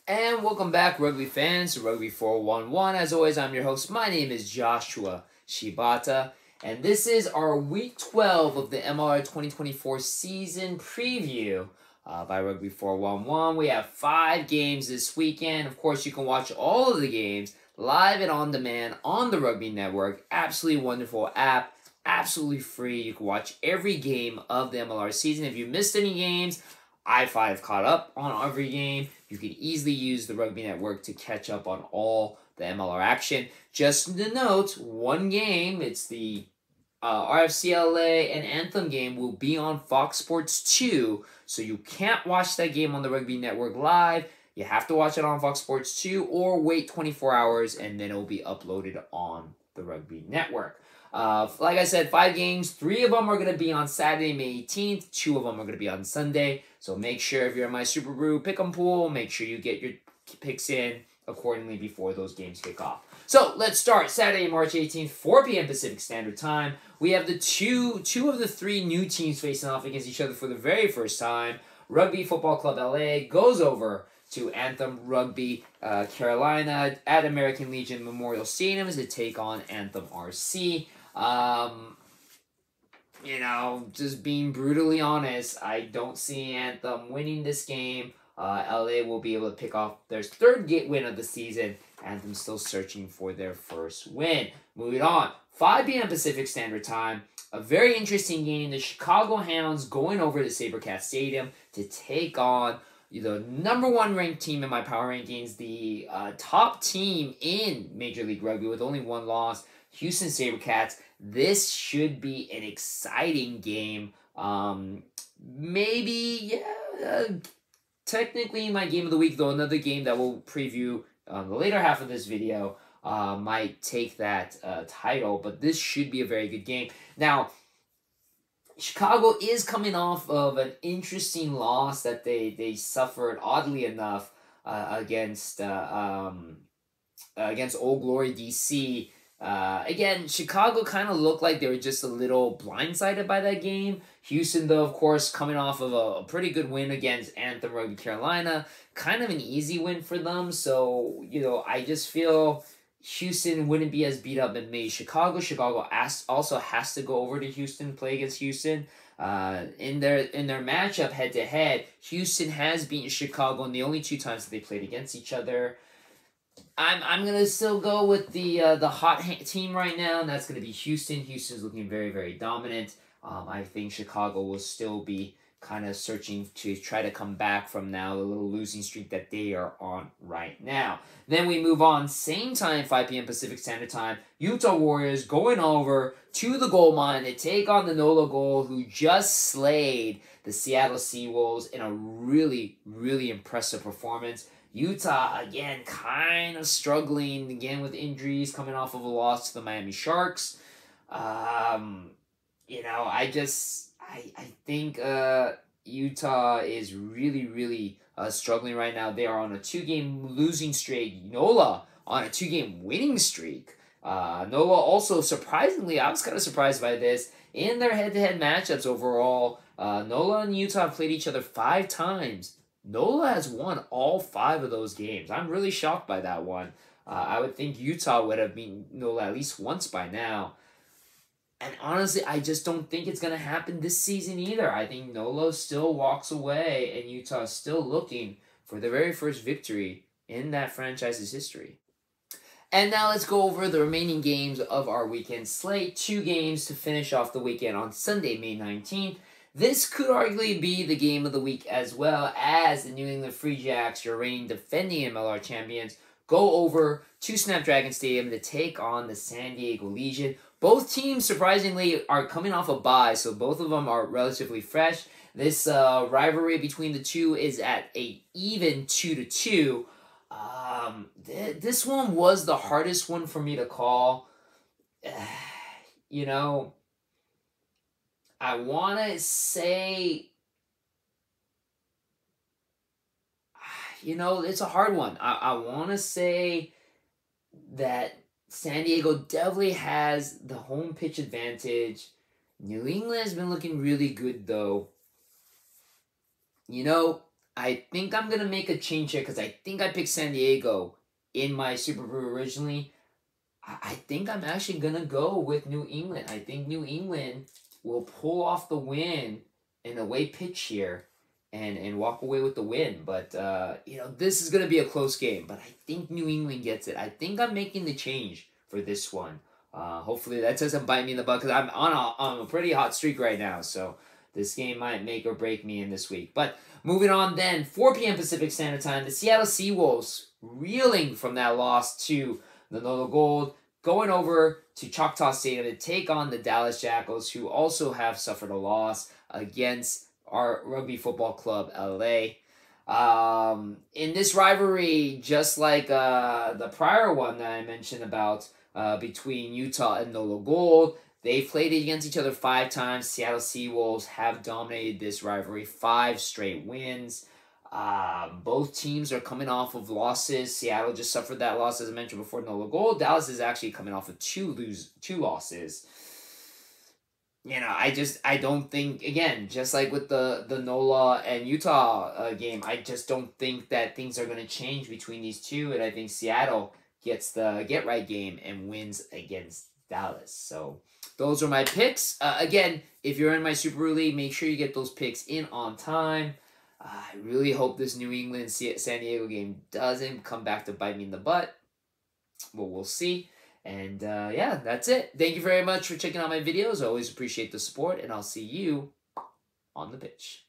And welcome back, Rugby fans, to Rugby411. As always, I'm your host. My name is Joshua Shibata, and this is our Week 12 of the MLR 2024 season preview by Rugby411. We have 5 games this weekend. Of course, you can watch all of the games live and on demand on the Rugby Network. Absolutely wonderful app, absolutely free. You can watch every game of the MLR season. If you missed any games, I5 caught up on every game. You can easily use the Rugby Network to catch up on all the MLR action. Just to note, one game, it's the RFCLA and Anthem game, will be on Fox Sports 2, so you can't watch that game on the Rugby Network live. You have to watch it on Fox Sports 2 or wait 24 hours and then it will be uploaded on the Rugby Network. Like I said, 5 games. 3 of them are going to be on Saturday, May 18th. 2 of them are going to be on Sunday. So make sure if you're in my Super Brew Pick'em pool, make sure you get your picks in accordingly before those games kick off. So let's start. Saturday, March 18th, 4 p.m. Pacific Standard Time. We have the two of the 3 new teams facing off against each other for the very first time. Rugby Football Club LA goes over to Anthem Rugby Carolina at American Legion Memorial Stadium to take on Anthem RC. You know, just being brutally honest, I don't see Anthem winning this game. LA will be able to pick off their 3rd win of the season. Anthem still searching for their first win. Moving on, 5 p.m. Pacific Standard Time. A very interesting game. The Chicago Hounds going over to SaberCat Stadium to take on the #1 ranked team in my power rankings, the top team in Major League Rugby with only 1 loss, Houston SaberCats. This should be an exciting game. Technically my game of the week, though another game that we'll preview the later half of this video might take that title, but this should be a very good game. Now, Chicago is coming off of an interesting loss that they suffered, oddly enough, against Old Glory DC. Again, Chicago kind of looked like they were just a little blindsided by that game. Houston, though, of course, coming off of a pretty good win against Anthem Rugby Carolina. Kind of an easy win for them. So, I just feel Houston wouldn't be as beat up as maybe Chicago. Chicago also has to go over to Houston, play against Houston. In their matchup head-to-head, Houston has beaten Chicago in the only 2 times that they played against each other. I'm gonna still go with the hot team right now, and that's gonna be Houston. Houston's looking very, very dominant. I think Chicago will still be kind of searching to try to come back from now the little losing streak that they are on right now. Then we move on, same time, 5 p.m. Pacific Standard Time. Utah Warriors going over to the gold mine to take on the NOLA Gold, who just slayed the Seattle Seawolves in a really, really impressive performance. Utah, again, kind of struggling, again, with injuries, coming off of a loss to the Miami Sharks. I think Utah is really, really struggling right now. They are on a 2-game losing streak. NOLA on a 2-game winning streak. NOLA also, surprisingly, I was kind of surprised by this, in their head-to-head matchups overall, NOLA and Utah have played each other 5 times. NOLA has won all 5 of those games. I'm really shocked by that one. I would think Utah would have beaten NOLA at least once by now. And honestly, I just don't think it's going to happen this season either. I think NOLA still walks away and Utah is still looking for the very first victory in that franchise's history. And now let's go over the remaining games of our weekend slate. 2 games to finish off the weekend on Sunday, May 19th. This could arguably be the game of the week as well, as the New England Free Jacks, your reigning defending MLR champions, go over to Snapdragon Stadium to take on the San Diego Legion. Both teams, surprisingly, are coming off a bye, so both of them are relatively fresh. This rivalry between the two is at an even 2-2. This one was the hardest one for me to call. I want to say, it's a hard one. I want to say that San Diego definitely has the home pitch advantage. New England has been looking really good, though. I think I'm going to make a change here because I think I picked San Diego in my Super Brew originally. I think I'm actually going to go with New England. I think New England will pull off the win in a away pitch here and walk away with the win. But, this is going to be a close game. But I think New England gets it. I think I'm making the change for this one. Hopefully that doesn't bite me in the butt because I'm on a pretty hot streak right now. So this game might make or break me in this week. But moving on then, 4 p.m. Pacific Standard Time, the Seattle Seawolves reeling from that loss to the NOLA Gold, going over to Choctaw Stadium to take on the Dallas Jackals, who also have suffered a loss against our Rugby Football Club LA. In this rivalry, just like the prior one that I mentioned about between Utah and NOLA Gold, they played against each other 5 times. Seattle Seawolves have dominated this rivalry, 5 straight wins. Both teams are coming off of losses. Seattle just suffered that loss, as I mentioned before, NOLA Gold. Dallas is actually coming off of 2 losses. I don't think, again, just like with the NOLA and Utah game, I just don't think that things are going to change between these two, and I think Seattle gets the get-right game and wins against Dallas. So those are my picks. Again, if you're in my Super Brew League, make sure you get those picks in on time. I really hope this New England-San Diego game doesn't come back to bite me in the butt. Well, we'll see. And yeah, that's it. Thank you very much for checking out my videos. I always appreciate the support, and I'll see you on the pitch.